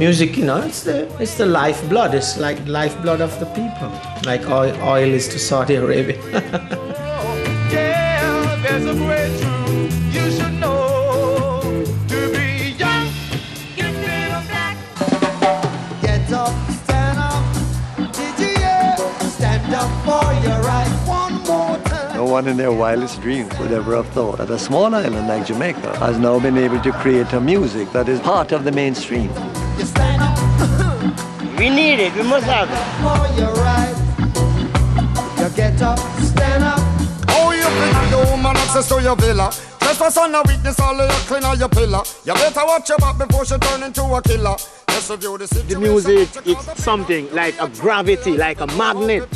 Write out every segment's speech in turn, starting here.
music, you know, it's the lifeblood. It's like lifeblood of the people, like oil is to Saudi Arabia. Yeah, there's a great truth you should know. To be young, get rid of black. Get up, stand up, did you hear? Stand up for your right one more time. No one in their wildest dreams would ever have thought that a small island like Jamaica has now been able to create a music that is part of the mainstream. You stand up. We need it, we must have it. For your right. You get up, stand up. Oh, you bring your woman access to your villa. Trespass on a weakness, all of your clean on your pillar. You better watch your back before she turn into a killer. Just review the situation. The music, it's something like a gravity, like a magnet.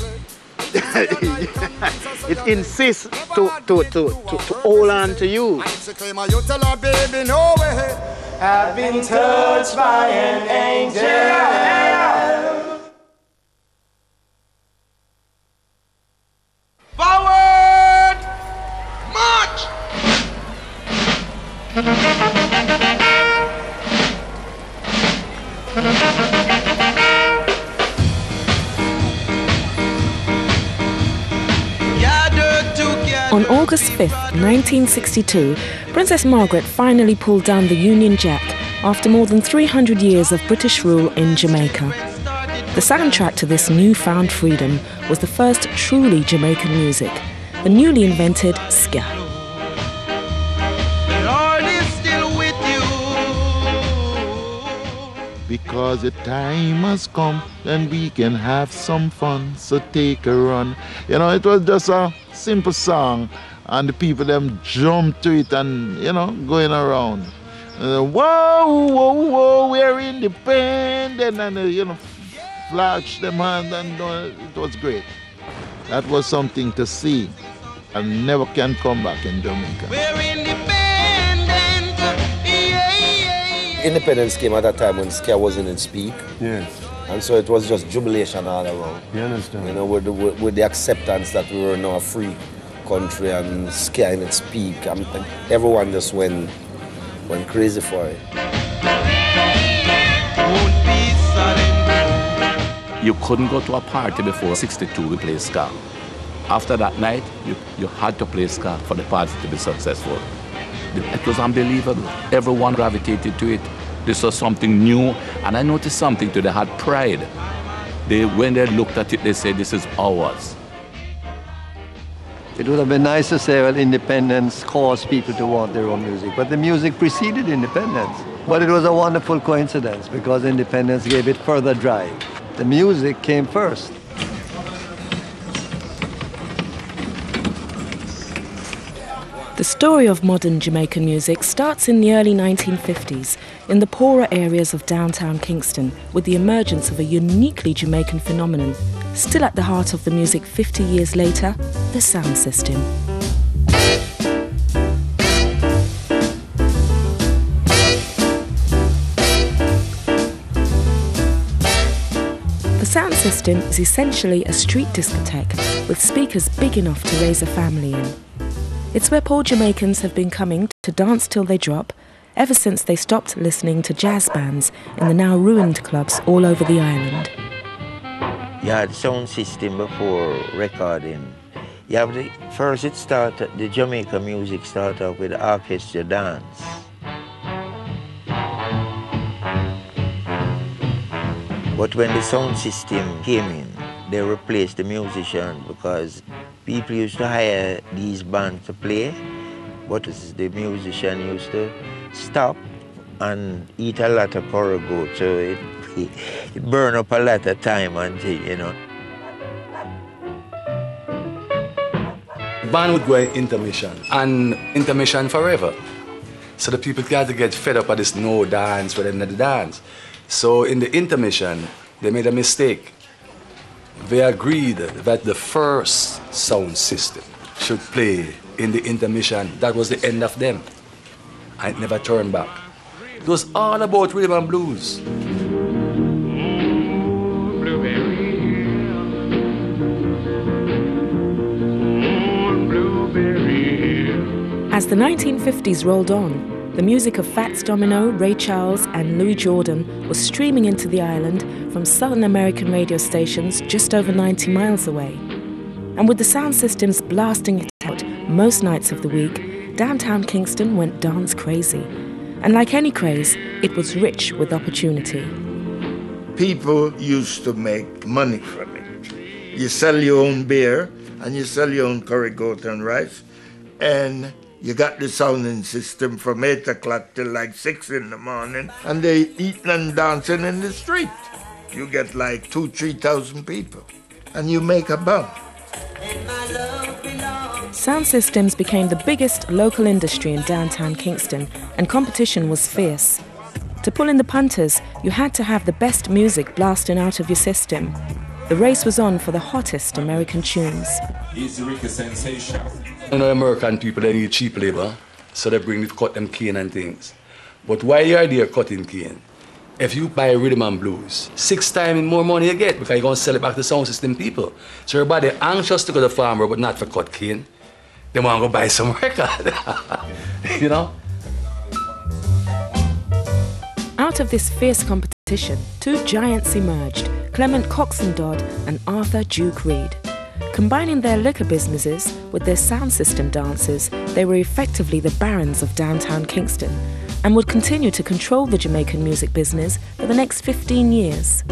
It insists to hold on to you. You tell her, baby, no way. I've been touched by an angel. Forward! March! On August 5th, 1962, Princess Margaret finally pulled down the Union Jack after more than 300 years of British rule in Jamaica. The soundtrack to this newfound freedom was the first truly Jamaican music, the newly invented ska. The Lord is still with you. Because the time has come and we can have some fun, so take a run. You know, it was just a simple song and the people them jumped to it and, you know, going around. Whoa, whoa, whoa, we're independent, and, you know, flash them hand, and it was great. That was something to see and never can come back in Jamaica. We're independent. Yeah. Independence came at that time when ska wasn't in speak. Yes. And so it was just jubilation all around. You understand? You know, with the acceptance that we were now a free country and ska in its peak. And everyone just went crazy for it. You couldn't go to a party before 62 we play ska. After that night, you had to play ska for the party to be successful. It was unbelievable. Everyone gravitated to it. This was something new, and I noticed something too. They had pride. When they looked at it, they said, this is ours. It would have been nice to say, well, independence caused people to want their own music, but the music preceded independence. But it was a wonderful coincidence because independence gave it further drive. The music came first. The story of modern Jamaican music starts in the early 1950s in the poorer areas of downtown Kingston with the emergence of a uniquely Jamaican phenomenon, still at the heart of the music 50 years later, the sound system. The sound system is essentially a street discotheque with speakers big enough to raise a family in. It's where poor Jamaicans have been coming to dance till they drop ever since they stopped listening to jazz bands in the now ruined clubs all over the island. You had the sound system before recording. You have the Jamaican music started off with the orchestra dance. But when the sound system came in, they replaced the musician because people used to hire these bands to play, but the musician used to stop and eat a lot of corrugated, so it burned up a lot of time until, you know. The band would go in intermission, and intermission forever. So the people got to get fed up of this no dance within the dance. So in the intermission, they made a mistake. They agreed that the first sound system should play in the intermission. That was the end of them. I never turned back. It was all about rhythm and blues. As the 1950s rolled on, The music of Fats Domino, Ray Charles and Louis Jordan was streaming into the island from Southern American radio stations just over 90 miles away. And with the sound systems blasting it out most nights of the week, downtown Kingston went dance crazy. And like any craze, it was rich with opportunity. People used to make money from it. You sell your own beer and you sell your own curry goat and rice, and you got the sounding system from 8 o'clock till like 6 in the morning, and they eating and dancing in the street. You get like 2,000-3,000 people, and you make a bump. Sound systems became the biggest local industry in downtown Kingston, and competition was fierce. To pull in the punters, you had to have the best music blasting out of your system. The race was on for the hottest American tunes. It's the Reggae sensation. You know, American people, they need cheap labor, so they cut them cane and things. But while you're there cutting cane, if you buy rhythm and blues, 6 times more money you get because you're going to sell it back to sound system people. So everybody anxious to go to the farmer, but not for cut cane. They want to go buy some record, you know? Out of this fierce competition, 2 giants emerged, Clement Coxon Dodd and Arthur Duke Reid. Combining their liquor businesses with their sound system dances, they were effectively the barons of downtown Kingston and would continue to control the Jamaican music business for the next 15 years.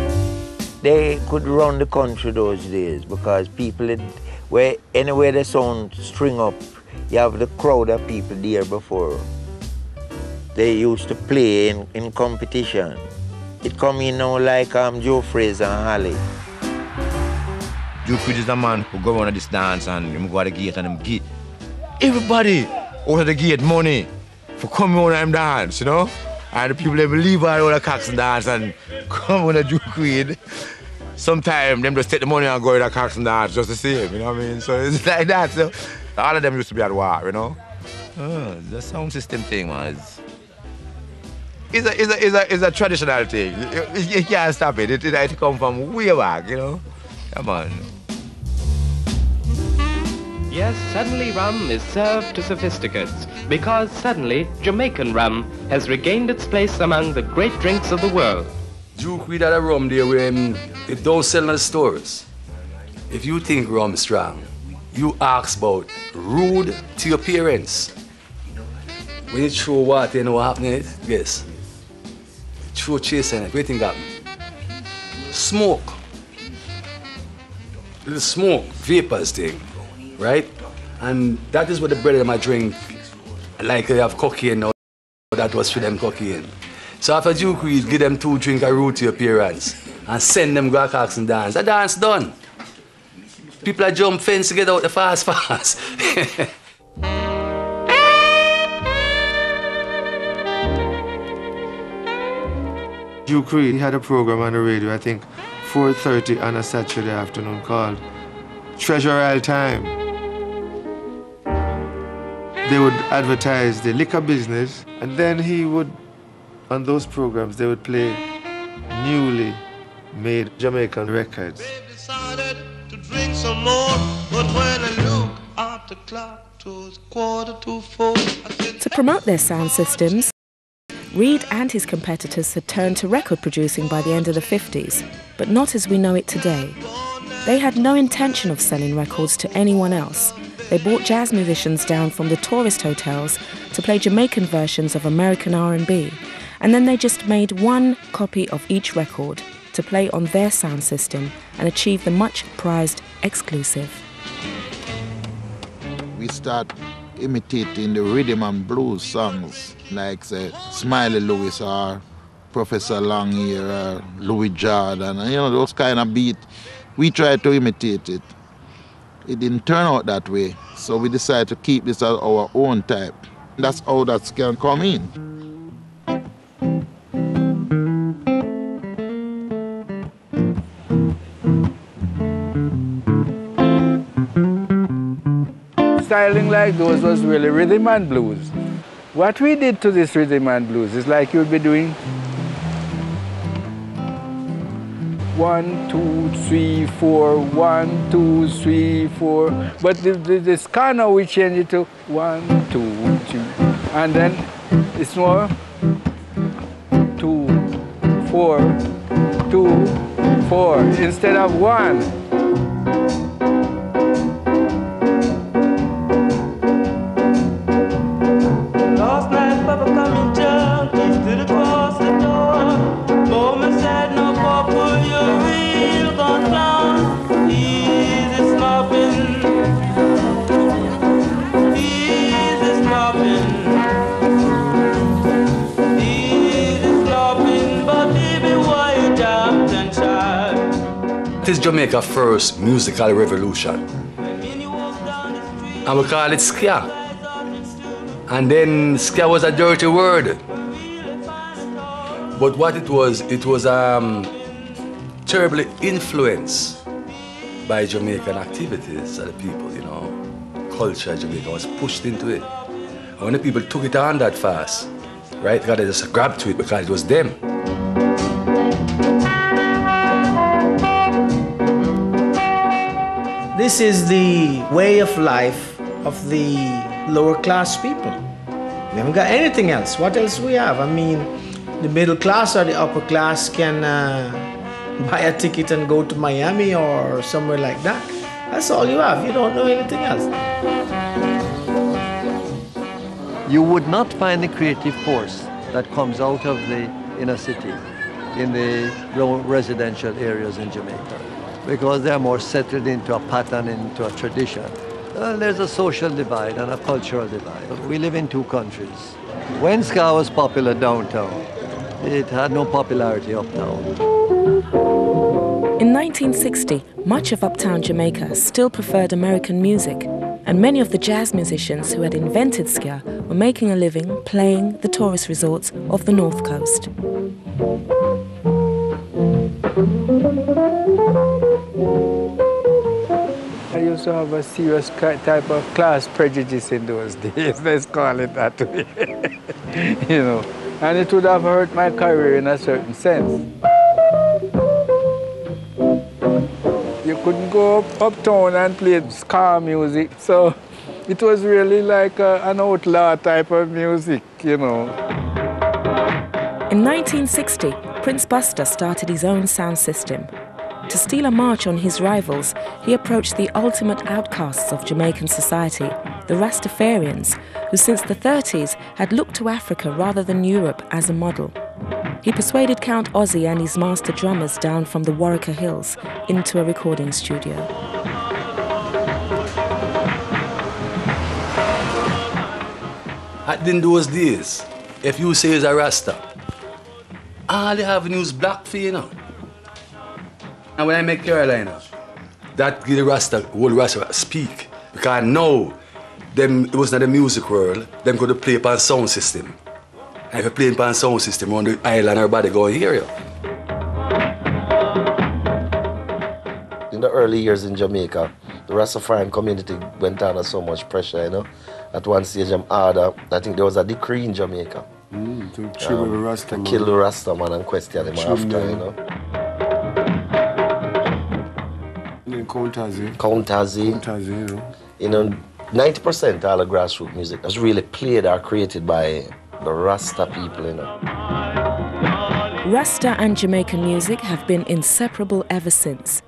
They could run the country those days because people, anywhere the sound string up, you have the crowd of people there before. They used to play in competition. It come in now like Joe Fraser and Holly. Duke Reid is a man who go around this dance and him go to the gate and him give everybody out of the gate money for coming on and dance, you know? And the people they believe all the cocks and dance and come on to Duke Reid. Sometimes them just take the money and go to the cocks and dance just the same, you know what I mean? So it's like that. So all of them used to be at war, you know? The sound system thing, man. It's a traditional thing. You can't stop it. It come from way back, you know? Come on. Yes, suddenly rum is served to sophisticates because suddenly Jamaican rum has regained its place among the great drinks of the world. Duke Reid had a rum there where it don't sell in the stores. If you think rum strong, you ask about rude to your parents. When you throw water, you know what happened? Yes. Throw chase in it. What do you think happened? Smoke. Little smoke, vapors thing, right? And that is what the brother might drink. Like they have cocaine now, that was for them cocaine. So after Duke Reid, give them 2 drinks of root to your parents and send them go cocks and dance. The dance done. People are jump fence to get out the fast. Duke Reid had a program on the radio, I think 4:30 on a Saturday afternoon called Treasure Isle Time. They would advertise the liquor business, and then he would, on those programs, they would play newly made Jamaican records. Decided to drink some more, but when I look at the clock, it was 3:45. To promote their sound systems, Reid and his competitors had turned to record producing by the end of the 50s, but not as we know it today. They had no intention of selling records to anyone else. They brought jazz musicians down from the tourist hotels to play Jamaican versions of American R&B, and then they just made 1 copy of each record to play on their sound system and achieve the much-prized exclusive. We start imitating the rhythm and blues songs like say Smiley Lewis or Professor Longear or Louis Jordan, and, you know, those kind of beat. We try to imitate it. It didn't turn out that way, so we decided to keep this as our own type. That's how that can come in. Styling like those was really rhythm and blues. What we did to this rhythm and blues is like you'd be doing 1, 2, 3, 4, 1, 2, 3, 4. But this kind of we change it to 1, 2, 3. And then It's more 2, 4, 2, 4 instead of 1. Last night, Papa come in junk, he stood across the door. Mama said, no, Papa, you're real gone down. Easy slopping, easy slopping, easy slopping, but baby, why you jumped and shied? It is Jamaica's first musical revolution. And we call it ska. And then ska was a dirty word. But what it was terribly influenced by Jamaican activities of the people, you know. Culture of Jamaica was pushed into it. And when the people took it on that fast, right, they just grabbed to it because it was them. This is the way of life of the lower class people. We haven't got anything else. What else we have? I mean, the middle class or the upper class can buy a ticket and go to Miami or somewhere like that. That's all you have. You don't know anything else. You would not find the creative force that comes out of the inner city in the residential areas in Jamaica, because they are more settled into a pattern, into a tradition. There's a social divide and a cultural divide. We live in two countries. When ska was popular downtown, it had no popularity uptown. In 1960, much of uptown Jamaica still preferred American music, and many of the jazz musicians who had invented ska were making a living playing the tourist resorts of the North Coast. I used to have a serious type of class prejudice in those days, let's call it that way. You know, and it would have hurt my career in a certain sense. You couldn't go uptown and play ska music, so it was really like an outlaw type of music, you know. In 1960, Prince Buster started his own sound system. To steal a march on his rivals, he approached the ultimate outcasts of Jamaican society, the Rastafarians, who since the 30s had looked to Africa rather than Europe as a model. He persuaded Count Ozzy and his master drummers down from the Warwicker Hills into a recording studio. In those days, if you say it's a Rasta, all they have to use black for, you know. And when I make Carolina, that give the Rasta, whole Rasta speak. Because now, them, it was not the music world, them could play upon sound system. And if you play upon sound system on the island, everybody go and hear you. In the early years in Jamaica, the Rastafarian community went under so much pressure, you know. At one stage, I think there was a decree in Jamaica. To kill the Rasta man. To kill the Rasta man and question him after, you know. Count Ozzy, you know. 90% all the grassroots music was really played or created by the Rasta people, you know. Rasta and Jamaican music have been inseparable ever since.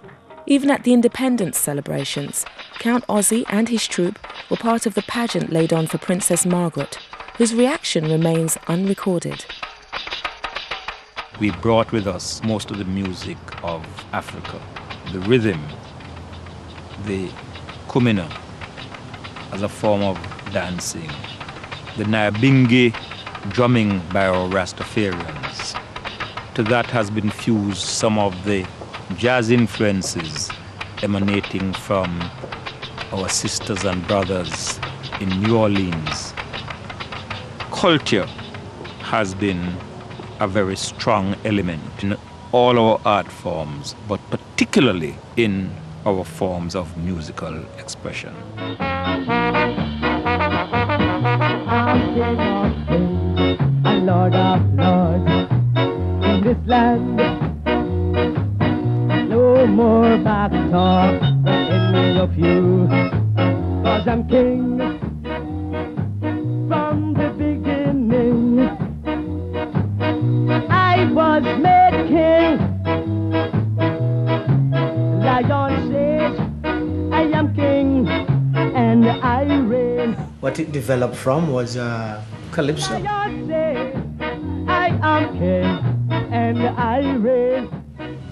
Even at the independence celebrations, Count Ozzy and his troupe were part of the pageant laid on for Princess Margaret, whose reaction remains unrecorded. We brought with us most of the music of Africa, the rhythm, the kumina as a form of dancing, the Nyabingi drumming by our Rastafarians. To that has been fused some of the jazz influences emanating from our sisters and brothers in New Orleans. Culture has been a very strong element in all our art forms, but particularly in our forms of musical expression. A Lord of Lords in this land. No more back talk from any of you, 'cause I'm king from the beginning. what it developed from was calypso. I am king and I reign.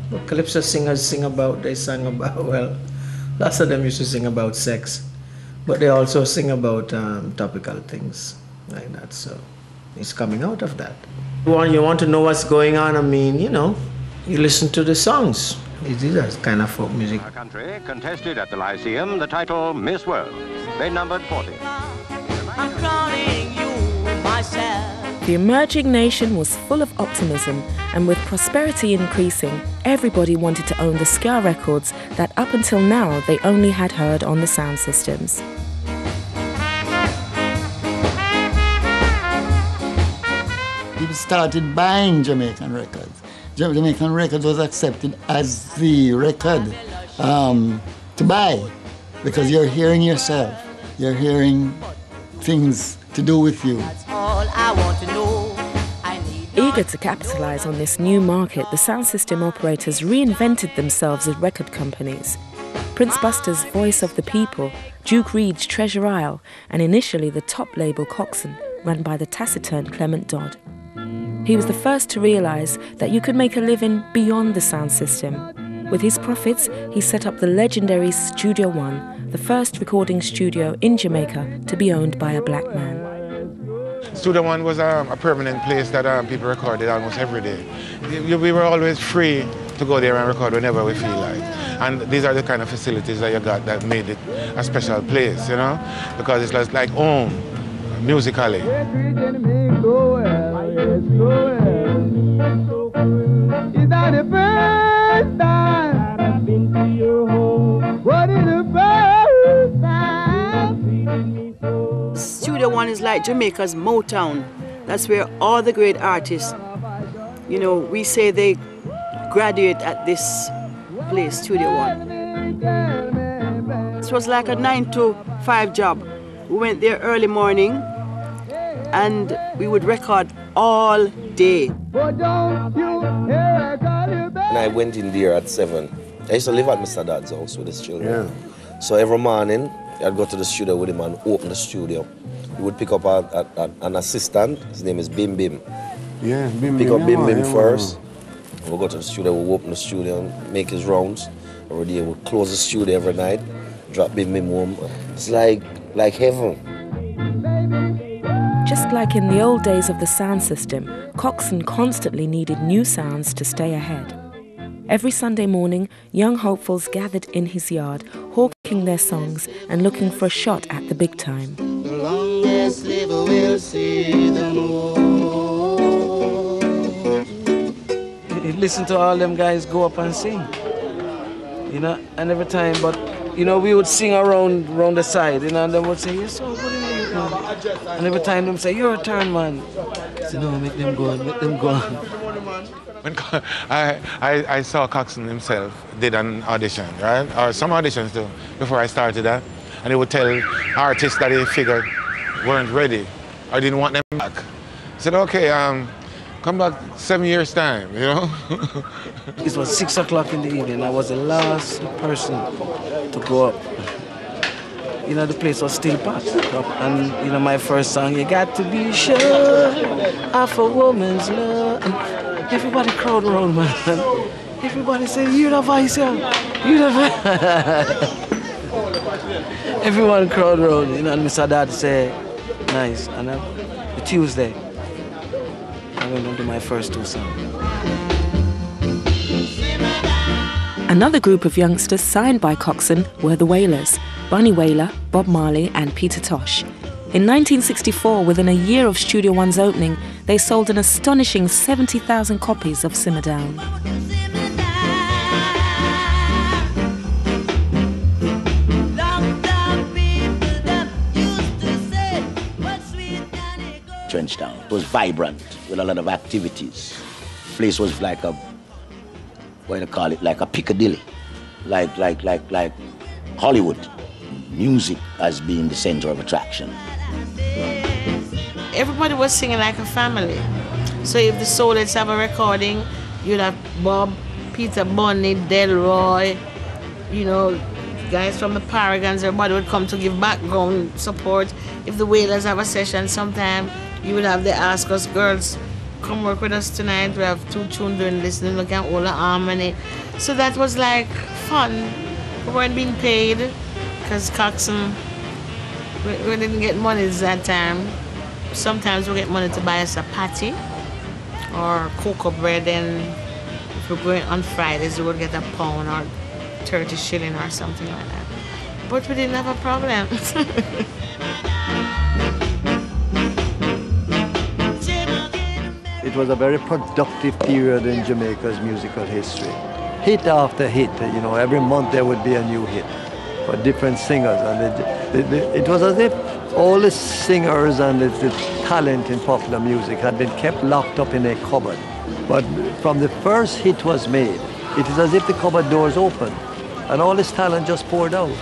What calypso singers sing about, they sang about, well, lots of them used to sing about sex, but they also sing about topical things like that, so it's coming out of that. You want to know what's going on, I mean, you know, you listen to the songs. It is a kind of folk music. Our country contested at the Lyceum the title Miss World. They numbered 40. I'm crowning you myself. The emerging nation was full of optimism, and with prosperity increasing, everybody wanted to own the ska records that up until now they only had heard on the sound systems. People started buying Jamaican records. Jamaican records was accepted as the record to buy, because you're hearing yourself, you're hearing things to do with you. All I want to know. Eager to capitalize on this new market, the sound system operators reinvented themselves as record companies. Prince Buster's Voice of the People, Duke Reid's Treasure Isle, and initially the top label Coxsone, run by the taciturn Clement Dodd. He was the first to realize that you could make a living beyond the sound system. With his profits, he set up the legendary Studio One, the first recording studio in Jamaica to be owned by a black man. Studio One was a permanent place that people recorded almost every day. We were always free to go there and record whenever we feel like. And these are the kind of facilities that you got that made it a special place, you know, because it's just like home, musically. Is that the first time I've been to your home? What is the first time? Studio One is like Jamaica's Motown. That's where all the great artists, you know, we say they graduate at this place, Studio One. This was like a 9 to 5 job. We went there early morning and we would record all day. And I went in there at 7. I used to live at Mr. Dad's house with his children. Yeah. So every morning, I'd go to the studio with him and open the studio. He would pick up an assistant. His name is Bim Bim. Yeah, Bim Bim. Pick up Bim Bim first. We'll go to the studio, we'll open the studio, make his rounds. Every day we'll close the studio every night, drop Bim Bim home. It's like heaven. Just like in the old days of the sound system, Coxsone constantly needed new sounds to stay ahead. Every Sunday morning, young hopefuls gathered in his yard, hawking their songs and looking for a shot at the big time. The longest liver will see the moon. Listen to all them guys go up and sing, you know, and every time, but you know, we would sing around the side, you know, and they would say, you're so good in it, man. And every time them say, your turn, man. I said, no, make them go on, make them go on. When I saw Coxsone himself did an audition, right? Or some auditions too, before I started that. And he would tell artists that he figured weren't ready or didn't want them back. I said, okay, come back 7 years' time, you know? It was 6 o'clock in the evening. I was the last person to go up. You know, the place was still packed up. And, you know, my first song, you got to be sure of a woman's love. And everybody crowd around, man. Everybody say, you the voice, yo. You the voice. Everyone crowd around, you know, and Mr. Dad say, nice. And the Tuesday, I'm going to do my first 2 songs. Another group of youngsters signed by Coxsone were the Wailers, Bunny Wailer, Bob Marley and Peter Tosh. In 1964, within a year of Studio One's opening, they sold an astonishing 70,000 copies of Simmer Down. Trenchtown. It was vibrant with a lot of activities. The place was like a, what do you call it, like a Piccadilly, like Hollywood. Music as being the center of attraction. Everybody was singing like a family. So if the Soulettes have a recording, you'd have Bob, Peter Bunny, Delroy, you know, guys from the Paragons, everybody would come to give background support. If the Wailers have a session sometime, you would have the Ask Us girls come work with us tonight. We have 2 tunes doing listening, look at all the harmony. So that was like fun. We weren't being paid because Coxsone, we didn't get money at that time. Sometimes we get money to buy us a patty or cocoa bread, and if we're going on Fridays, we would get a pound or 30 shilling or something like that. But we didn't have a problem. It was a very productive period in Jamaica's musical history. Hit after hit, you know, every month there would be a new hit for different singers. And it was as if all the singers and the talent in popular music had been kept locked up in a cupboard. But from the first hit was made, it is as if the cupboard doors opened and all this talent just poured out.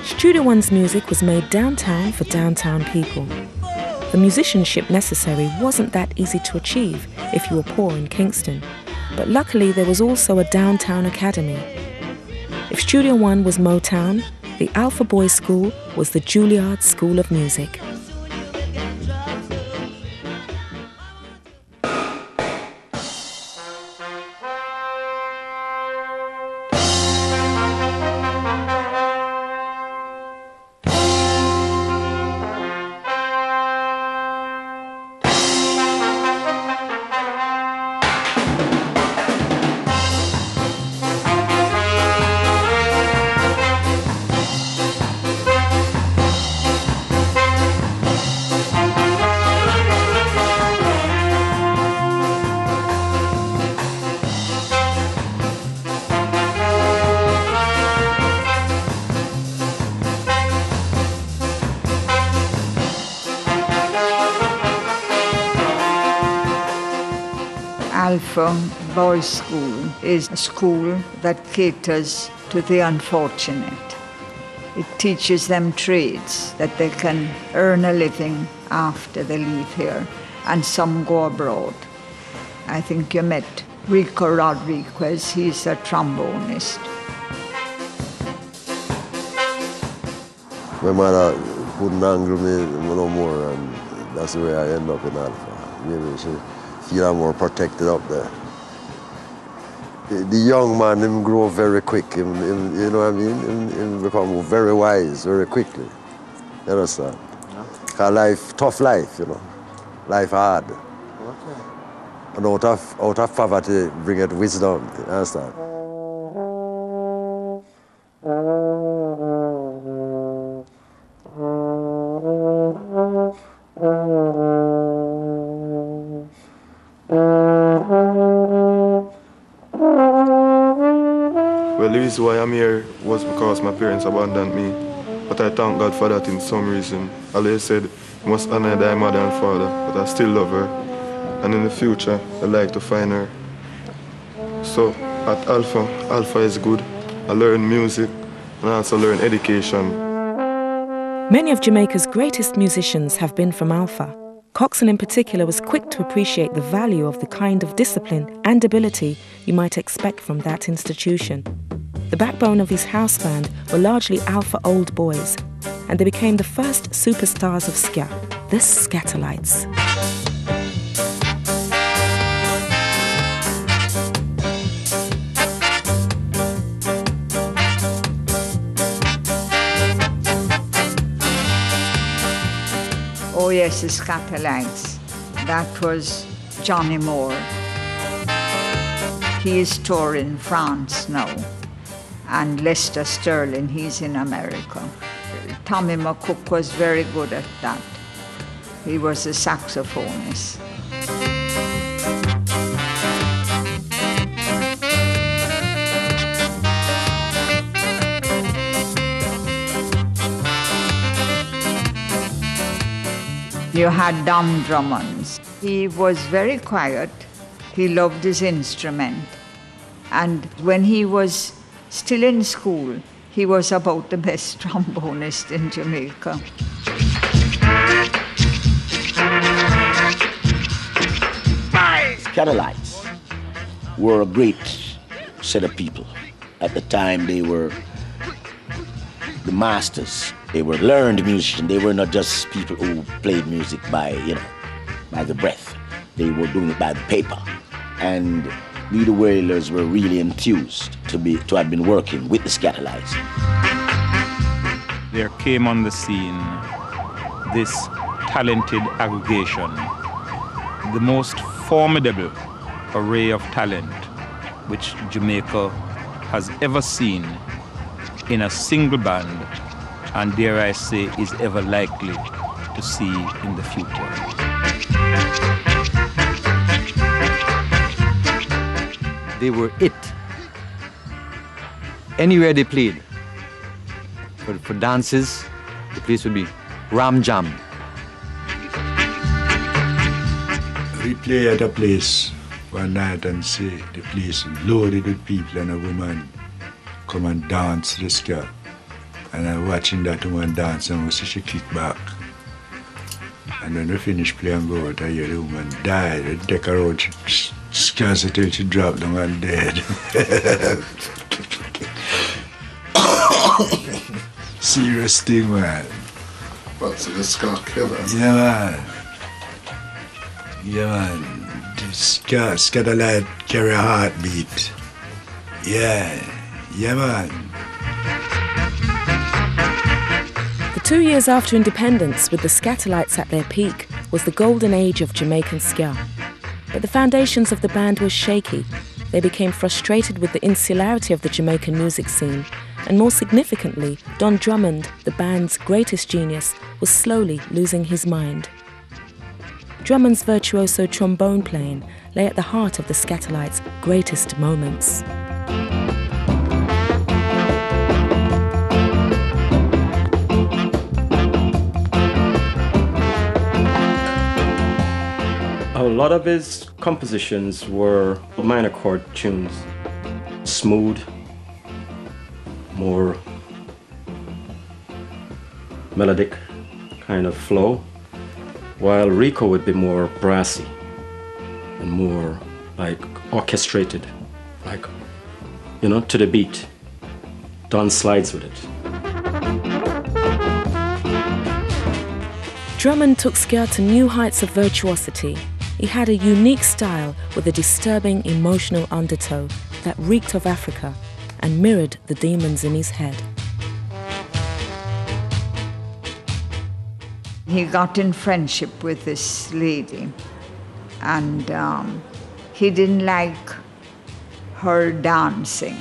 Studio One's music was made downtown for downtown people. The musicianship necessary wasn't that easy to achieve if you were poor in Kingston, but luckily there was also a downtown academy. If Studio One was Motown, the Alpha Boys School was the Juilliard School of Music. Alpha Boys School is a school that caters to the unfortunate. It teaches them trades that they can earn a living after they leave here, and some go abroad. I think you met Rico Rodriguez, he's a trombonist. My mother couldn't angle me no more, and that's the way I end up in Alpha. Maybe she feel I'm more protected up there. The young man, him grow very quick, you know what I mean? Him become very wise very quickly. You understand? Yeah. Cause life, tough life, you know. Life hard. Okay. And out of poverty bringeth wisdom, you understand? Well, the reason why I'm here was because my parents abandoned me. But I thank God for that in some reason. Allah said, you must honor thy mother and father, but I still love her. And in the future, I'd like to find her. So at Alpha is good. I learn music and I also learn education. Many of Jamaica's greatest musicians have been from Alpha. Coxsone in particular was quick to appreciate the value of the kind of discipline and ability you might expect from that institution. The backbone of his house band were largely Alpha old boys, and they became the first superstars of ska, the Scatterlights. Oh yes, the Scatterlights. That was Johnny Moore. He is touring France now. And Lester Sterling, he's in America. Tommy McCook was very good at that. He was a saxophonist. You had Don Drummond. He was very quiet. He loved his instrument. And when he was still in school, he was about the best trombonist in Jamaica. Scatterlights were a great set of people. At the time, they were the masters. They were learned musicians. They were not just people who played music by, by the breath. They were doing it by the paper. And we, the Wailers, were really enthused to have been working with the Scatterlights. There came on the scene this talented aggregation, the most formidable array of talent which Jamaica has ever seen in a single band, and dare I say is ever likely to see in the future. They were it. Anywhere they played. For dances, the place would be ram jam. We play at a place one night and say the place loaded with people and a woman come and dance the ska. And I'm watching that woman dance and we see she kick back. And when we finish playing go out, I hear the woman die. They take her out, she scans her till she dropped down and dead. Serious thing, man. What's the ska killer? Yeah, man. Yeah, man. The Scatterlight carry a heartbeat. Yeah. Yeah, man. The 2 years after independence, with the Scatterlights at their peak, was the golden age of Jamaican ska. But the foundations of the band were shaky. They became frustrated with the insularity of the Jamaican music scene, and more significantly, Don Drummond, the band's greatest genius, was slowly losing his mind. Drummond's virtuoso trombone playing lay at the heart of the Scatterlights' greatest moments. A lot of his compositions were minor chord tunes, smooth, more melodic kind of flow, while Rico would be more brassy and more like orchestrated, like, to the beat. Don slides with it. Drummond took ska to new heights of virtuosity. He had a unique style with a disturbing emotional undertow that reeked of Africa and mirrored the demons in his head. He got in friendship with this lady, and he didn't like her dancing,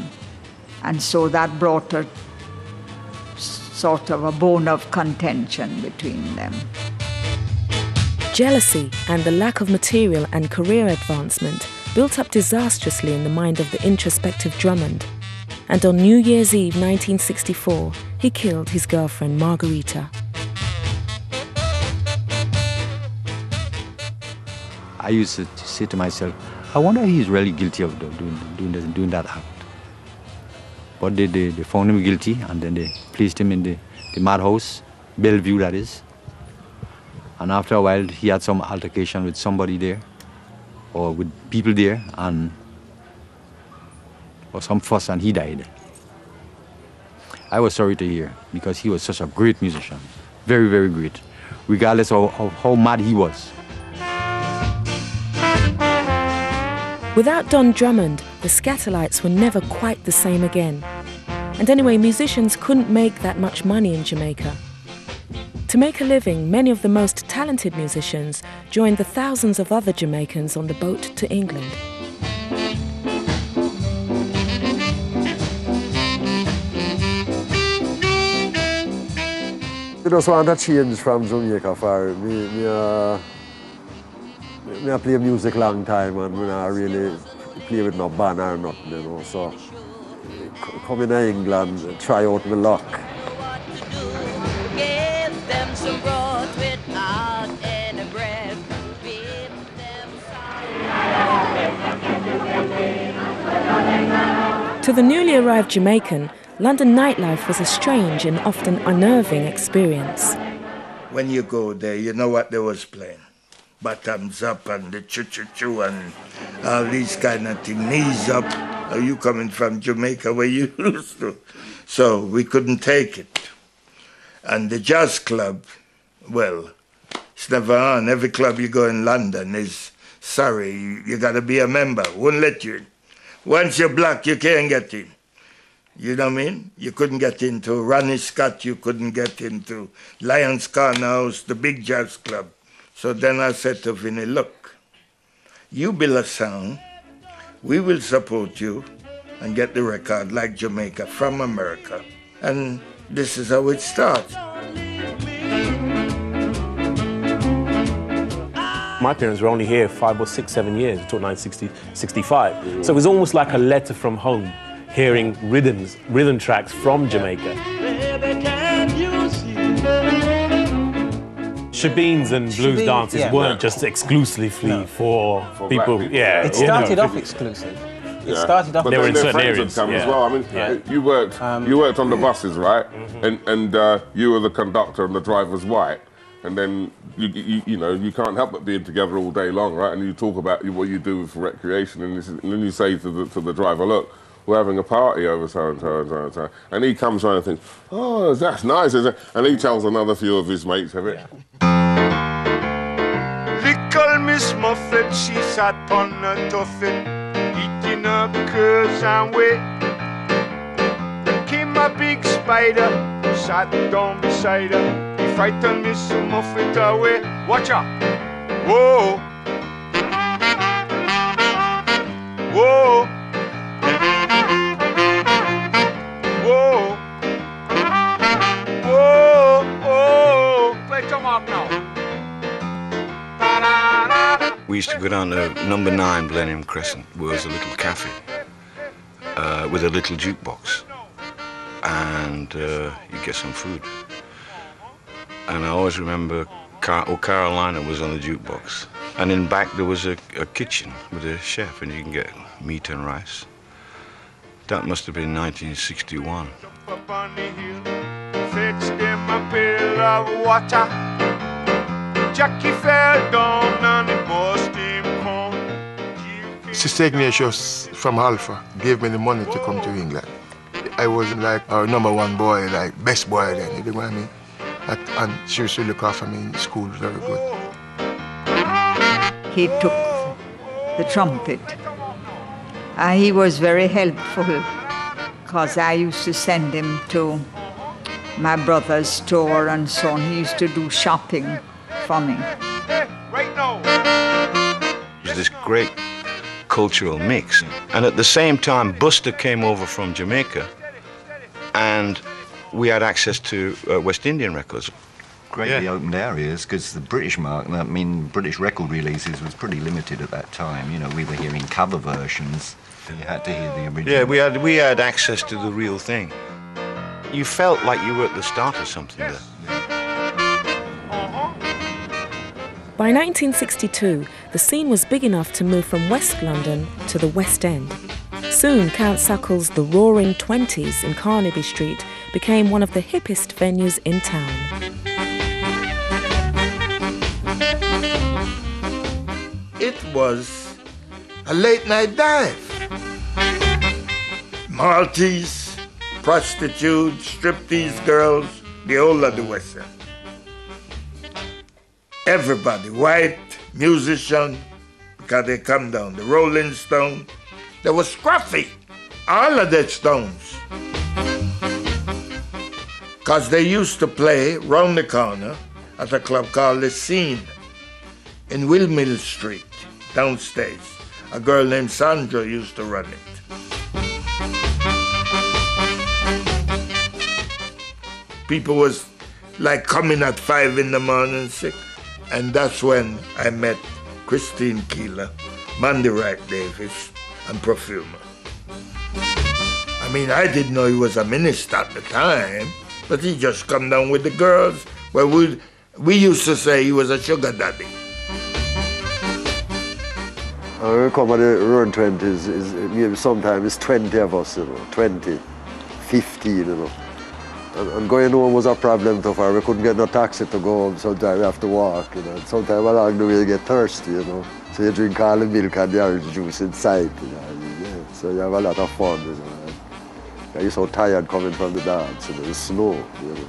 and so that brought a sort of a bone of contention between them. Jealousy and the lack of material and career advancement built up disastrously in the mind of the introspective Drummond, and on New Year's Eve 1964, he killed his girlfriend Margarita. I used to say to myself, I wonder if he's really guilty of doing that act. But they found him guilty, and then they placed him in the madhouse, Bellevue that is. And after a while, he had some altercation with somebody there, or with people there, or some fuss, and he died. I was sorry to hear, because he was such a great musician, very, very great, regardless of how mad he was. Without Don Drummond, the Scatterlights were never quite the same again. And anyway, musicians couldn't make that much money in Jamaica. To make a living, many of the most talented musicians joined the thousands of other Jamaicans on the boat to England. I just want to change from Jamaica for me. I play music long time and I really play with no band or nothing, So coming to England, try out my luck. To the newly arrived Jamaican, London nightlife was a strange and often unnerving experience. When you go there, you know what they was playing. Bottoms up and the choo-choo-choo and all these kind of things. Knees up, Now you coming from Jamaica where you used to. So we couldn't take it. And the jazz club, well, it's never on. Every club you go in London is, sorry, you gotta be a member. Won't let you in. Once you're black, you can't get in. You know what I mean? You couldn't get into Ronnie Scott, you couldn't get into Lions Corner House, the big jazz club. So then I said to Vinny, look, you build a sound, we will support you and get the record like Jamaica from America. And this is how it starts. My parents were only here 5 or 6, 7 years until 1965. So it was almost like a letter from home, hearing rhythm tracks from Jamaica. Shebeens and blues dances weren't just exclusively for people. Yeah, it started off exclusive. It started off. But they were in certain areas come as well. I mean, you worked on the buses, right? And you were the conductor and the driver's white. And then you know you can't help but being together all day long, right? And you talk about what you do for recreation, and then you say to the driver, look, we're having a party over so and so and so and so, and he comes around and thinks, oh, that's nice, isn't it? And he tells another few of his mates of it. Little Miss Muffet, she sat on a tuffet, eating up curls and whey. Came a big spider, sat down beside her. He frightened Miss Muffet away. Watch out! Whoa! Whoa! Whoa! Whoa! Oh! Play tomahawk now. We used to go down to number 9 Millennium Crescent, where was a little cafe with a little jukebox, and you get some food. And I always remember Carolina was on the jukebox, and in back there was a kitchen with a chef, and you can get meat and rice. That must have been 1961. Up on the hill, fetched him a pail of water. Jackie fell down and it bust him home. Sister Ignatius from Alpha gave me the money to come to England. I was like our #1 boy, like best boy then, you know what I mean? And she used to look after me in school very good. He took the trumpet. He was very helpful because I used to send him to my brother's store and so on. He used to do shopping for me. Right now. It was this great cultural mix. And at the same time, Buster came over from Jamaica, and we had access to West Indian records. Greatly opened areas, because the British market, I mean, British record releases was pretty limited at that time. You know, we were hearing cover versions. You had to hear the original. Yeah, we had access to the real thing. You felt like you were at the start of something there. By 1962, the scene was big enough to move from West London to the West End. Soon, Count Suckle's The Roaring Twenties in Carnaby Street became one of the hippest venues in town. It was a late-night dive. Maltese, prostitutes, striptease girls, the whole of the West End. Everybody, white, musician, because they come down. The Rolling Stone, there was Scruffy, all of the Stones. Because they used to play round the corner at a club called The Scene in Windmill Street, downstairs. A girl named Sandra used to run it. People was like coming at 5 in the morning, 6. And that's when I met Christine Keeler, Mandy Wright Davis, and Perfumer. I mean, I didn't know he was a minister at the time, but he just come down with the girls. Well, we used to say he was a sugar daddy. I we come at the round 20s, sometimes it's 20 of us, 20, 15, And going home was a problem so far. We couldn't get no taxi to go home, sometimes we have to walk, And sometimes along the way you get thirsty, So you drink all the milk and the orange juice inside, So you have a lot of fun, you know. You're so tired coming from the dance, you know, the snow, you know.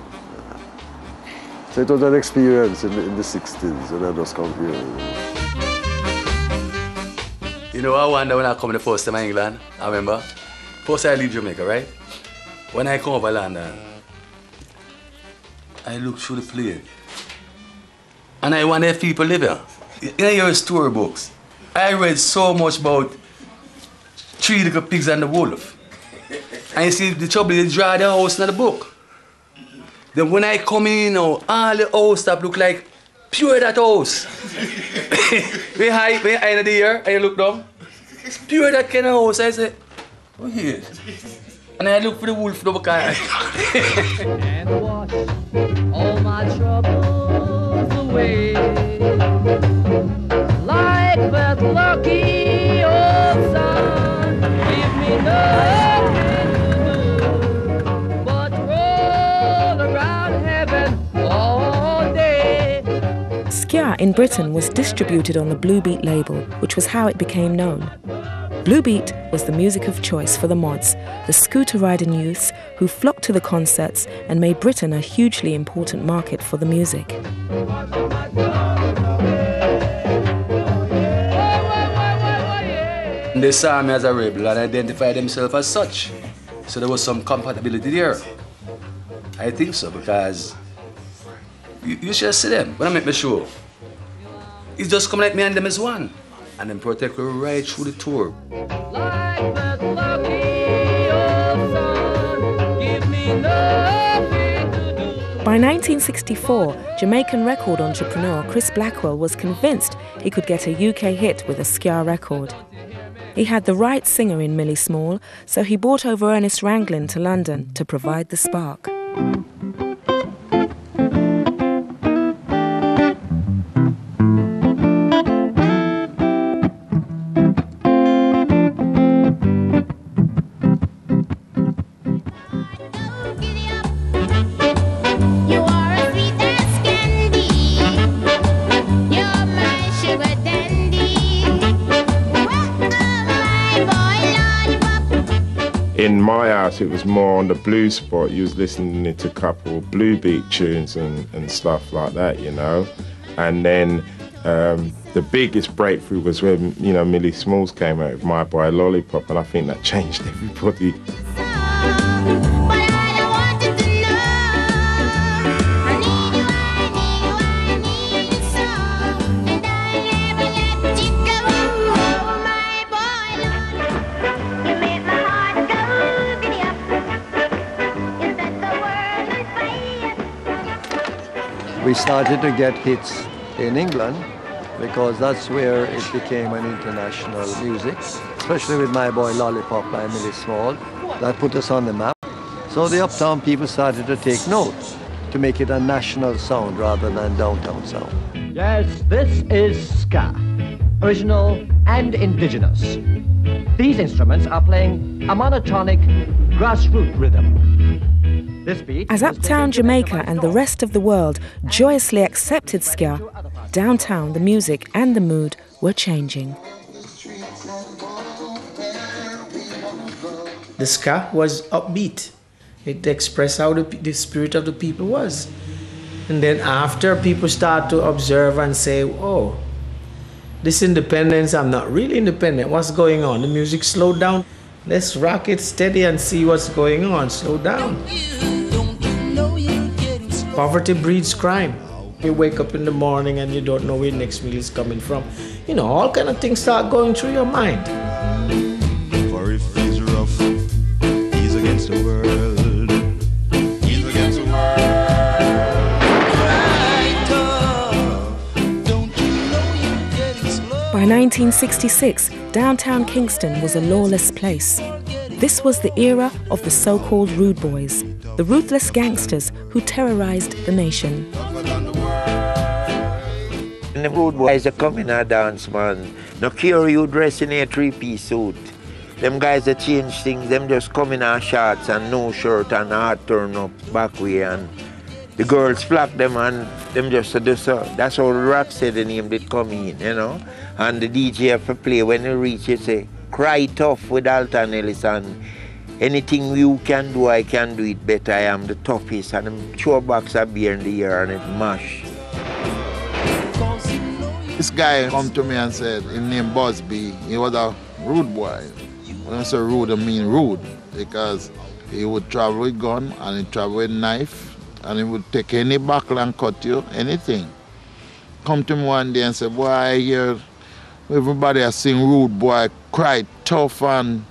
So it was an experience in the 60s when I just come here, you know. You know, I wonder when I come the first time in England, I remember, first I leave Jamaica, right? When I come over London, I look through the plane, and I wonder if people live here. In your storybooks, I read so much about Three Little Pigs and the Wolf. And you see, the trouble is they draw the house in the book. Then when I come in, you know, all the house stuff look like pure that house. When I in the year, and you look down, it's pure that kind of house. I say, oh here. And I look for the wolf over there. And wash all my troubles away. Like that lucky old sun, give me nothing to do but roll around heaven all day. Ska in Britain was distributed on the Blue Beat label, which was how it became known. Blue Beat was the music of choice for the mods, the scooter-riding youths who flocked to the concerts and made Britain a hugely important market for the music. They saw me as a rebel and identified themselves as such. So there was some compatibility there. I think so, because you should see them when I make the show. It's just come like me and them as one. And then protect her right through the tour. Like that lucky old sun, give me nothing to do. By 1964, Jamaican record entrepreneur Chris Blackwell was convinced he could get a UK hit with a ska record. He had the right singer in Millie Small, so he brought over Ernest Ranglin to London to provide the spark. In my house, it was more on the blues spot. You was listening to a couple of blue beat tunes and stuff like that, you know. And then the biggest breakthrough was when, you know, Millie Smalls came out with My Boy Lollipop, and I think that changed everybody. We started to get hits in England because that's where it became an international music, especially with My Boy Lollipop by Millie Small. That put us on the map. So the uptown people started to take note to make it a national sound rather than downtown sound. Yes, this is ska, original and indigenous. These instruments are playing a monotonic grassroots rhythm. As uptown Jamaica and the rest of the world joyously accepted ska, downtown the music and the mood were changing. The ska was upbeat. It expressed how the spirit of the people was. And then after, people start to observe and say, oh, this independence, I'm not really independent. What's going on? The music slowed down. Let's rock it steady and see what's going on. Slow down. Poverty breeds crime. You wake up in the morning and you don't know where the next meal is coming from. You know, all kind of things start going through your mind. For if he's rough, he's against the world. He's against the world. Right tough. Don't you know you're getting slow? By 1966, downtown Kingston was a lawless place. This was the era of the so-called rude boys, the ruthless gangsters who terrorized the nation. And the rude boys are coming and dance, man. No care you dress in a three-piece suit. Them guys that change things, them just come in our shorts and no shirt and hard turn up back way, and the girls flock them and them just do so. That's how the rock said the name did come in, you know. And the DJ have to play when they reach it, say, cry tough with Alton Ellis, and anything you can do, I can do it better. I am the toughest, and them throw a box of beer in the air and it mash. This guy come to me and said, his name Busby, he was a rude boy. When I say rude, I mean rude, because he would travel with gun and he travel with knife, and he would take any buckle and cut you, anything. Come to me one day and say, boy, I hear everybody I sing rude boy, cry tough and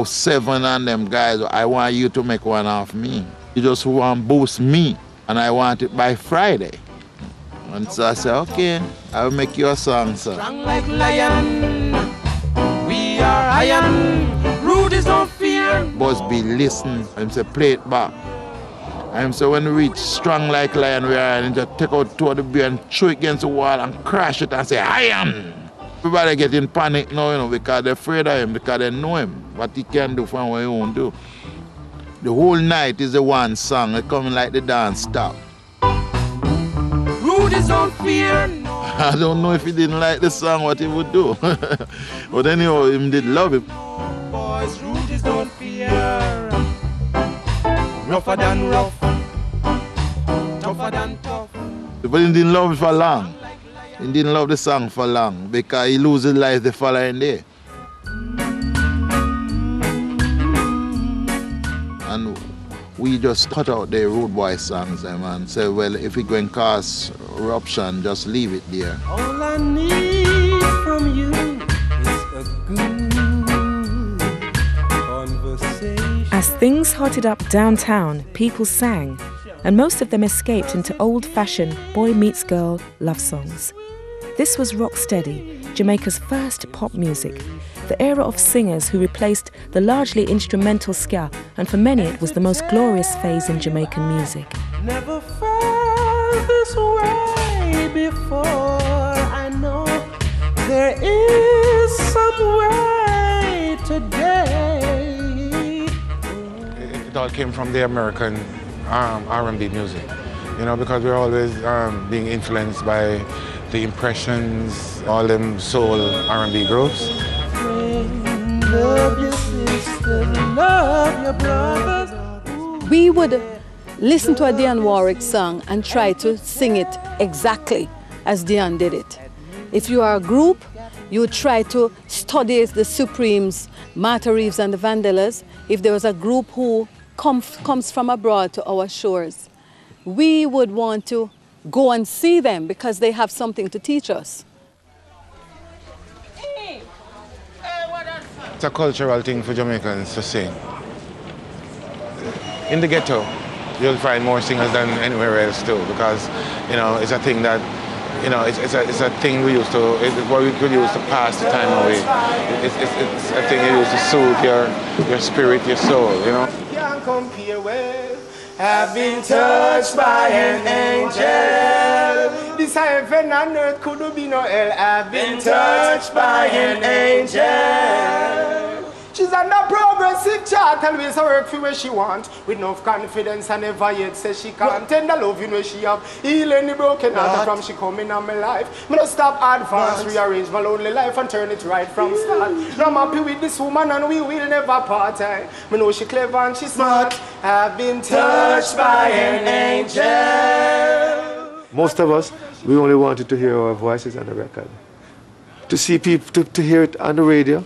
07 and them guys, I want you to make one of me. You just want to boost me, and I want it by Friday. And so I said, okay, I'll make you a song, sir. Strong like lion, we are iron, rude is no fear. Busby listen, and say, play it back. And so when we reach strong like lion, we are and just take out two of the beer and throw it against the wall and crash it and say, iron. Everybody get in panic now, you know, because they're afraid of him, because they know him, what he can do from what he won't do. The whole night is the one song, it coming like the dance stop. Rude is no fear. I don't know if he didn't like the song, what he would do. But anyhow, he did love it. Boys, rude is no fear. Rougher than rough, tougher than tough. But he didn't love it for long. He didn't love the song for long because he lose his life the following day. And we just cut out the rude boy songs and say, well, if it going to cause eruption, just leave it there. All I need from you is a good conversation. As things hotted up downtown, people sang, and most of them escaped into old-fashioned boy meets girl love songs. This was rocksteady, Jamaica's first pop music, the era of singers who replaced the largely instrumental ska, and for many it was the most glorious phase in Jamaican music. Never felt this way before. I know there is some way today. It all came from the American R&B music, you know, because we're always being influenced by the impressions, all them soul R&B groups. Love your sister, love your brothers. We would listen to a Dionne Warwick song and try to sing it exactly as Dionne did it. If you are a group, you would try to study the Supremes, Martha Reeves and the Vandellas. If there was a group who comes from abroad to our shores, we would want to go and see them because they have something to teach us. It's a cultural thing for Jamaicans to sing. In the ghetto, you'll find more singers than anywhere else too, because, you know, it's a thing that, you know, it's a thing we used to, it's what we could use to pass the time away. It's a thing you use to soothe your spirit, your soul, you know. Can't compare with. Have been touched by an angel. This heaven and earth could be no hell. I've been touched by an angel. She's on the progressive chart, always work for where she want. With enough confidence and never yet says she can't. Tender loving where she have. Healing the broken heart from she coming on my life. Me no stop advance, rearrange my lonely life and turn it right from start. Now I'm happy with this woman and we will never part. Me know she clever and she smart. I've been touched by an angel. Most of us, we only wanted to hear our voices on the record. To see people, to hear it on the radio,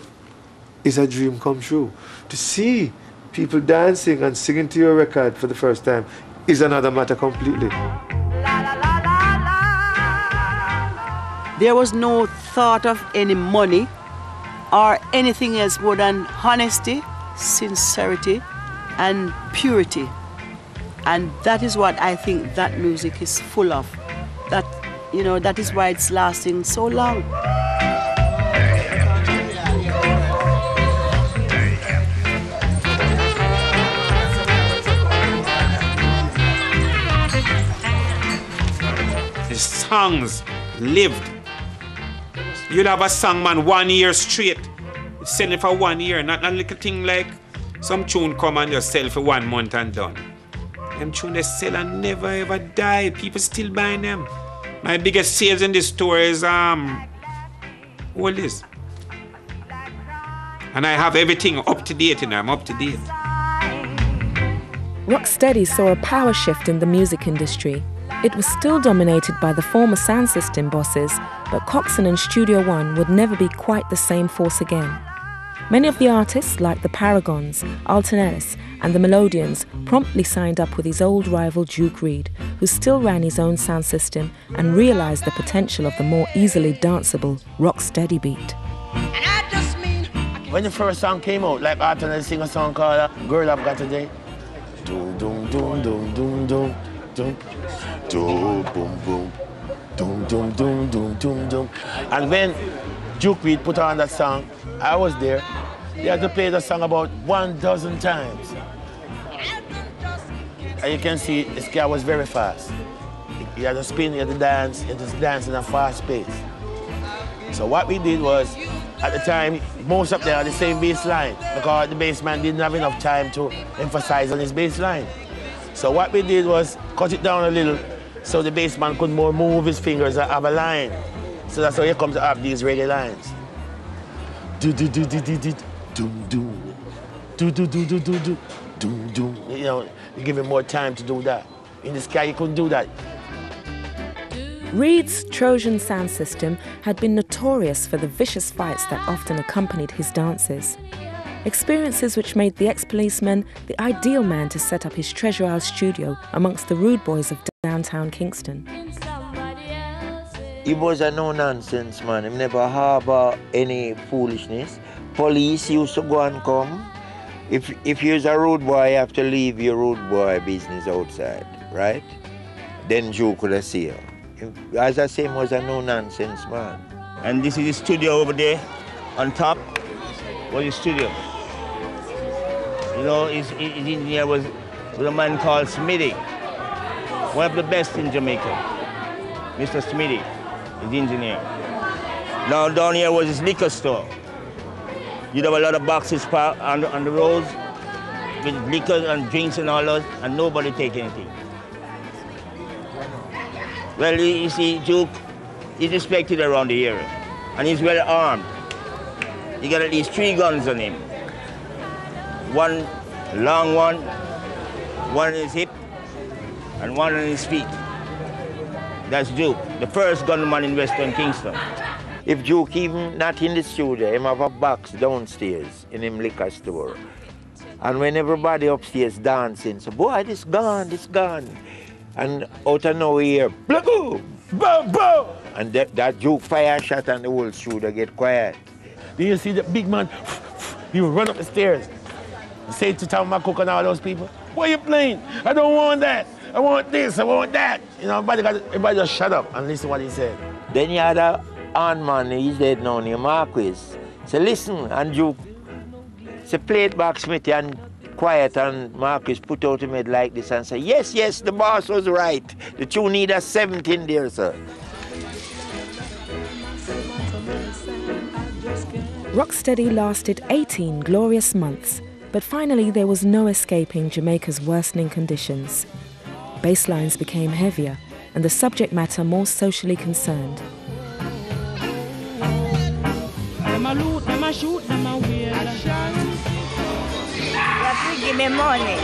is a dream come true. To see people dancing and singing to your record for the first time is another matter completely. There was no thought of any money or anything else more than honesty, sincerity, and purity. And that is what I think that music is full of. That, you know, that is why it's lasting so long. The songs lived. You'll have a song, man, 1 year straight. It's selling for 1 year, not a little thing like some tune come and just sell for 1 month and done. Them tune they sell and never ever die. People still buying them. My biggest sales in this store is what is? And I have everything up to date, I'm up to date. Rocksteady saw a power shift in the music industry. It was still dominated by the former sound system bosses, but Coxsone and Studio One would never be quite the same force again. Many of the artists, like the Paragons, Alton Ellis and the Melodians, promptly signed up with his old rival Duke Reid, who still ran his own sound system and realised the potential of the more easily danceable Rocksteady beat. When the first song came out, like Alton Ellis sing a song called Girl I've Got Today. Doom, doom, doom, doom, doom, doom, doom, doom, boom, boom, doom, doom, doom, doom, doom, doom. And when Duke Reid put on that song, I was there. They had to play the song about 1,000 times. And you can see this guy was very fast. He had to spin, he had to dance, he had to dance in a fast pace. So what we did was, at the time, most of them had the same bass line because the bass man didn't have enough time to emphasize on his bass line. So what we did was cut it down a little so the bass man could more move his fingers and have a line. So that's how he comes up these reggae lines. Do do do do do do do do do do do do do do do do. You know, you give him more time to do that. In the sky, you couldn't do that. Reid's Trojan sound system had been notorious for the vicious fights that often accompanied his dances. Experiences which made the ex-policeman the ideal man to set up his Treasure Isle studio amongst the rude boys of downtown Kingston. He was a no-nonsense man. He never harbor any foolishness. Police used to go and come. If you're a rude boy, you have to leave your rude boy business outside, right? Then Joe could have seen you. As I say, he was a no-nonsense man. And this is the studio over there on top. What is the studio? You know, his engineer was a man called Smitty, one of the best in Jamaica. Mr. Smitty, his engineer. Now down here was his liquor store. You'd have a lot of boxes on the roads with liquor and drinks and all those, and nobody take anything. Well, you see, Duke, he's respected around the area, and he's well armed. He got at least 3 guns on him. One long one on his hip, and one on his feet. That's Duke, the first gunman in Western Kingston. If Duke even not in the studio, him have a box downstairs in him liquor store. And when everybody upstairs dancing, so boy, this gone. And out of nowhere, boom, boom, boom. And that Duke fire shot and the whole studio get quiet. Do you see the big man? He would run up the stairs. Say to Tom McCook and all those people, what are you playing? I don't want that. I want this, I want that. You know, everybody just shut up and listen to what he said. Then you had a on man, he's dead now, named Marquis. So listen, and Duke, so play it back, Smithy, and quiet, and Marquis put out him head like this and say, yes, the boss was right. The tune need a 17 there, sir. Rocksteady lasted 18 glorious months, but finally there was no escaping Jamaica's worsening conditions. Bass lines became heavier and the subject matter more socially concerned. Give me money.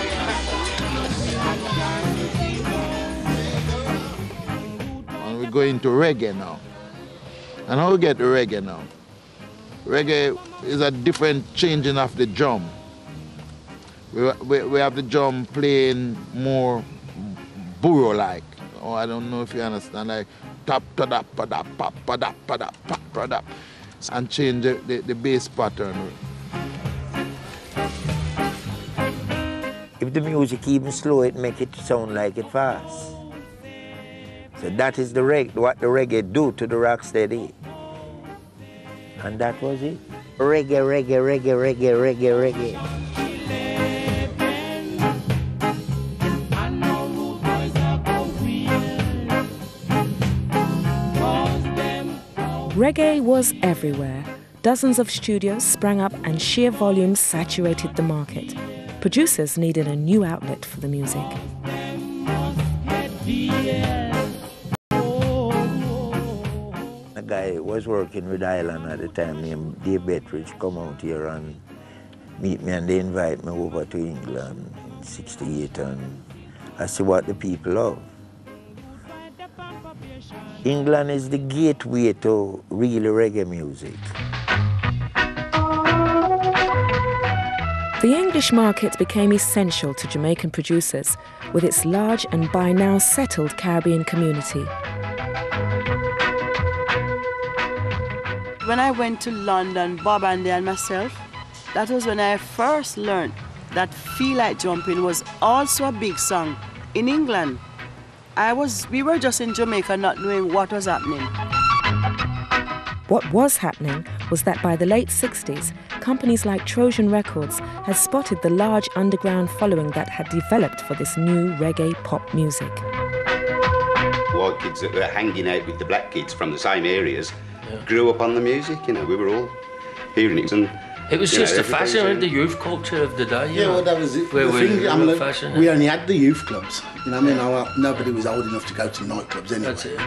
And we go into reggae now. And how we get to reggae now? Reggae is a different changing of the drum. We have the drum playing more burro-like. Oh, I don't know if you understand, like tap ta da pa da pa pa da pa da pa pa da, and change the bass pattern. If the music even slow, it make it sound like it fast. So that is what the reggae do to the Rocksteady. And that was it. Reggae, reggae, reggae, reggae, reggae, reggae. Reggae was everywhere. Dozens of studios sprang up and sheer volumes saturated the market. Producers needed a new outlet for the music. The guy guy was working with Island at the time named Dave Bettridge come out here and meet me, and they invite me over to England in '68, and I see what the people love. England is the gateway to real reggae music. The English market became essential to Jamaican producers with its large and by now settled Caribbean community. When I went to London, Bob Andy and myself, that was when I first learned that Feel Like Jumping was also a big song in England. We were just in Jamaica not knowing what was happening. What was happening was that by the late 60s, companies like Trojan Records had spotted the large underground following that had developed for this new reggae pop music. White kids that were hanging out with the black kids from the same areas grew up on the music, you know, we were all hearing it. And it was just a fashion, the youth culture of the day. Yeah, well, that was it. Where we only had the youth clubs. You know what I mean? Nobody was old enough to go to nightclubs anyway. That's it.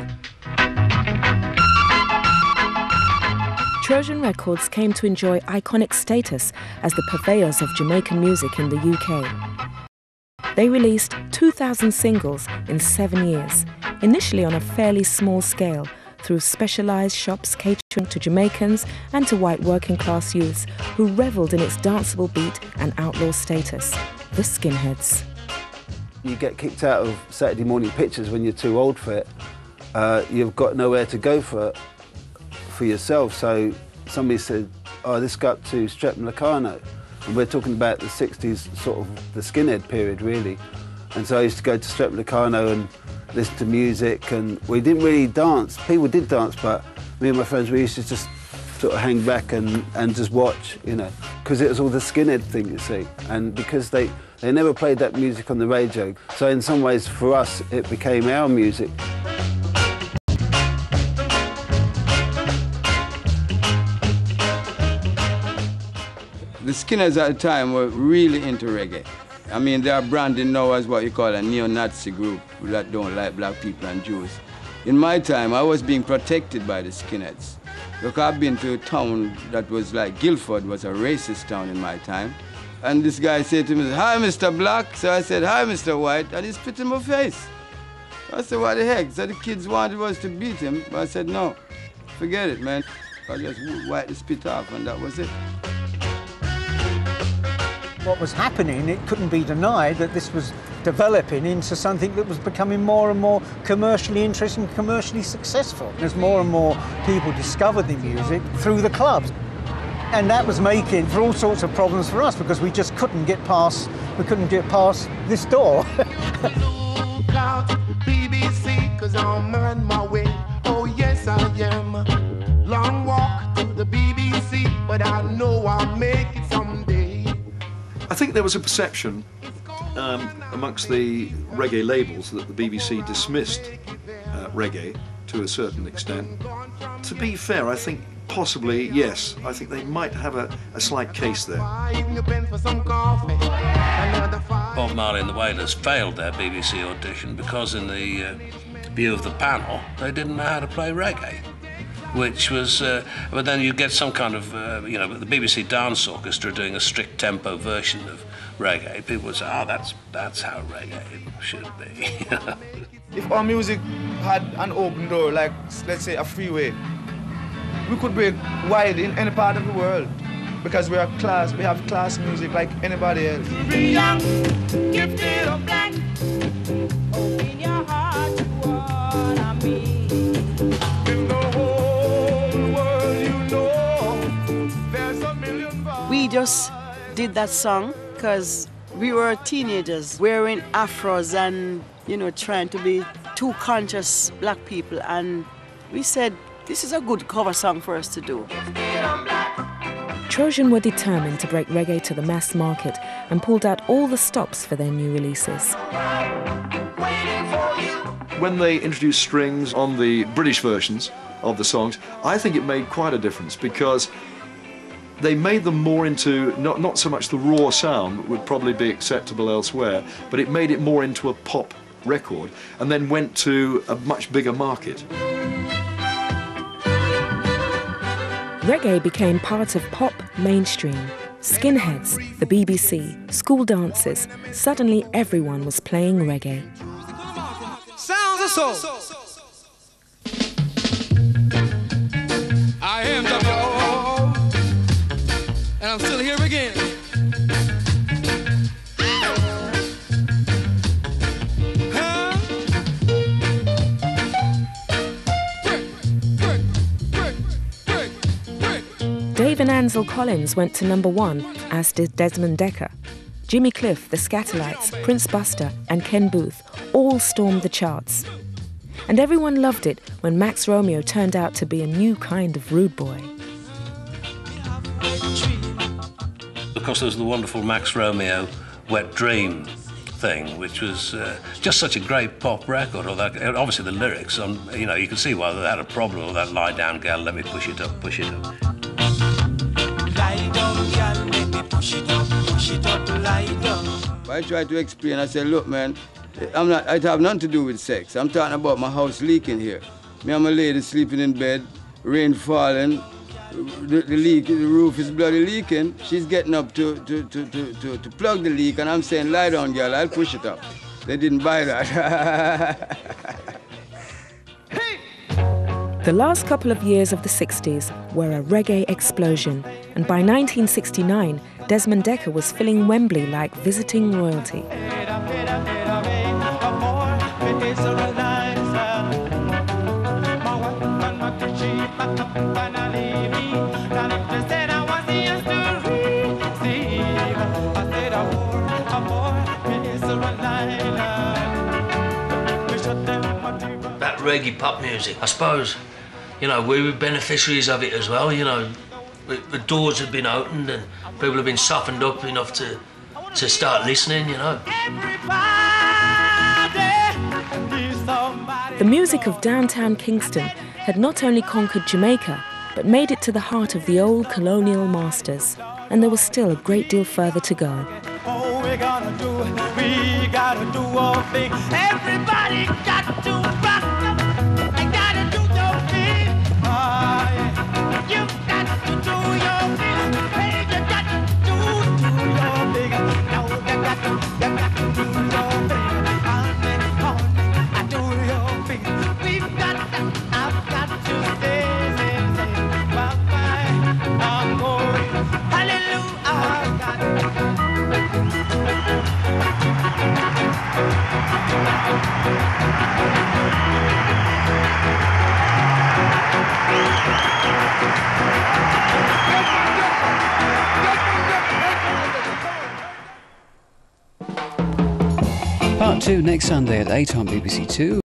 Trojan Records came to enjoy iconic status as the purveyors of Jamaican music in the UK. They released 2,000 singles in 7 years, initially on a fairly small scale, through specialised shops catering to Jamaicans and to white working-class youths who revelled in its danceable beat and outlaw status, the skinheads. You get kicked out of Saturday morning pictures when you're too old for it. You've got nowhere to go for yourself, so somebody said, oh, let's go up to Streatham Locarno. And we're talking about the 60s, sort of the skinhead period, really. And so I used to go to Streatham Locarno and listen to music, and we didn't really dance. People did dance, but me and my friends, we used to just sort of hang back and just watch, you know, because it was all the skinhead thing, you see. And because they never played that music on the radio, so in some ways, for us, it became our music. The Skinners at the time were really into reggae. I mean, they are branded now as what you call a neo-Nazi group that don't like black people and Jews. In my time, I was being protected by the skinheads. Look, I've been to a town that was like Guildford, was a racist town in my time. And this guy said to me, hi, Mr. Black. So I said, hi, Mr. White, and he spit in my face. I said, what the heck? So the kids wanted us to beat him, but I said, no, forget it, man. I just wiped the spit off, and that was it. What was happening, it couldn't be denied that this was developing into something that was becoming more and more commercially interesting, commercially successful. As more and more people discovered the music through the clubs. And that was making for all sorts of problems for us because we just couldn't get past this door. Look out, BBC, 'cause I'm on my way. Oh yes I am. Long walk to the BBC, but I know I'll make it someday. I think there was a perception amongst the reggae labels that the BBC dismissed reggae to a certain extent. To be fair, I think possibly, yes, I think they might have a slight case there. Bob Marley and the Wailers failed their BBC audition because in the view of the panel, they didn't know how to play reggae. Which was, but then you get some kind of, you know, the BBC Dance Orchestra doing a strict tempo version of reggae. People would say, oh, that's how reggae should be. If our music had an open door, like, let's say, a freeway, we could break wide in any part of the world because we have class music like anybody else. Be young, gifted or black, open your heart to what I mean. We just did that song because we were teenagers wearing afros and, you know, trying to be too conscious black people. And we said, this is a good cover song for us to do. Trojan were determined to break reggae to the mass market and pulled out all the stops for their new releases. When they introduced strings on the British versions of the songs, I think it made quite a difference because they made them more into, not so much the raw sound that would probably be acceptable elsewhere, but it made it more into a pop record and then went to a much bigger market. Reggae became part of pop mainstream. Skinheads, the BBC, school dances. Suddenly everyone was playing reggae. Sounds of soul. I am W.O.O.O. and I'm still here again. Dave and Ansel Collins went to #1, as did Desmond Dekker. Jimmy Cliff, the Scatterlights, Prince Buster and Ken Booth all stormed the charts. And everyone loved it when Max Romeo turned out to be a new kind of rude boy. Of course, there was the wonderful Max Romeo Wet Dream thing, which was just such a great pop record. Obviously the lyrics, you know, you can see why they had a problem with that lie down girl, let me push it up, push it up. Lie down, girl, let me push it up, lie down. I try to explain, I said, look, man, it have nothing to do with sex. I'm talking about my house leaking here. Me and my lady sleeping in bed, rain falling, the roof is bloody leaking. She's getting up to plug the leak, and I'm saying, lie down, girl, I'll push it up. They didn't buy that. The last couple of years of the 60s were a reggae explosion, and by 1969, Desmond Dekker was filling Wembley like visiting royalty. That reggae pop music, I suppose, you know, we were beneficiaries of it as well, you know. The doors had been opened and people have been softened up enough to start listening, you know. The music of downtown Kingston had not only conquered Jamaica, but made it to the heart of the old colonial masters. And there was still a great deal further to go. Oh, we gotta do all things. Everybody got to rock. You gotta do your thing. Oh, yeah. You got to do your thing. Hey, you got to do your thing. Now you got to do your thing. I do your thing. I've got to say, bye-bye. I'm going. Hallelujah. I've got Part 2 next Sunday at 8 on BBC 2.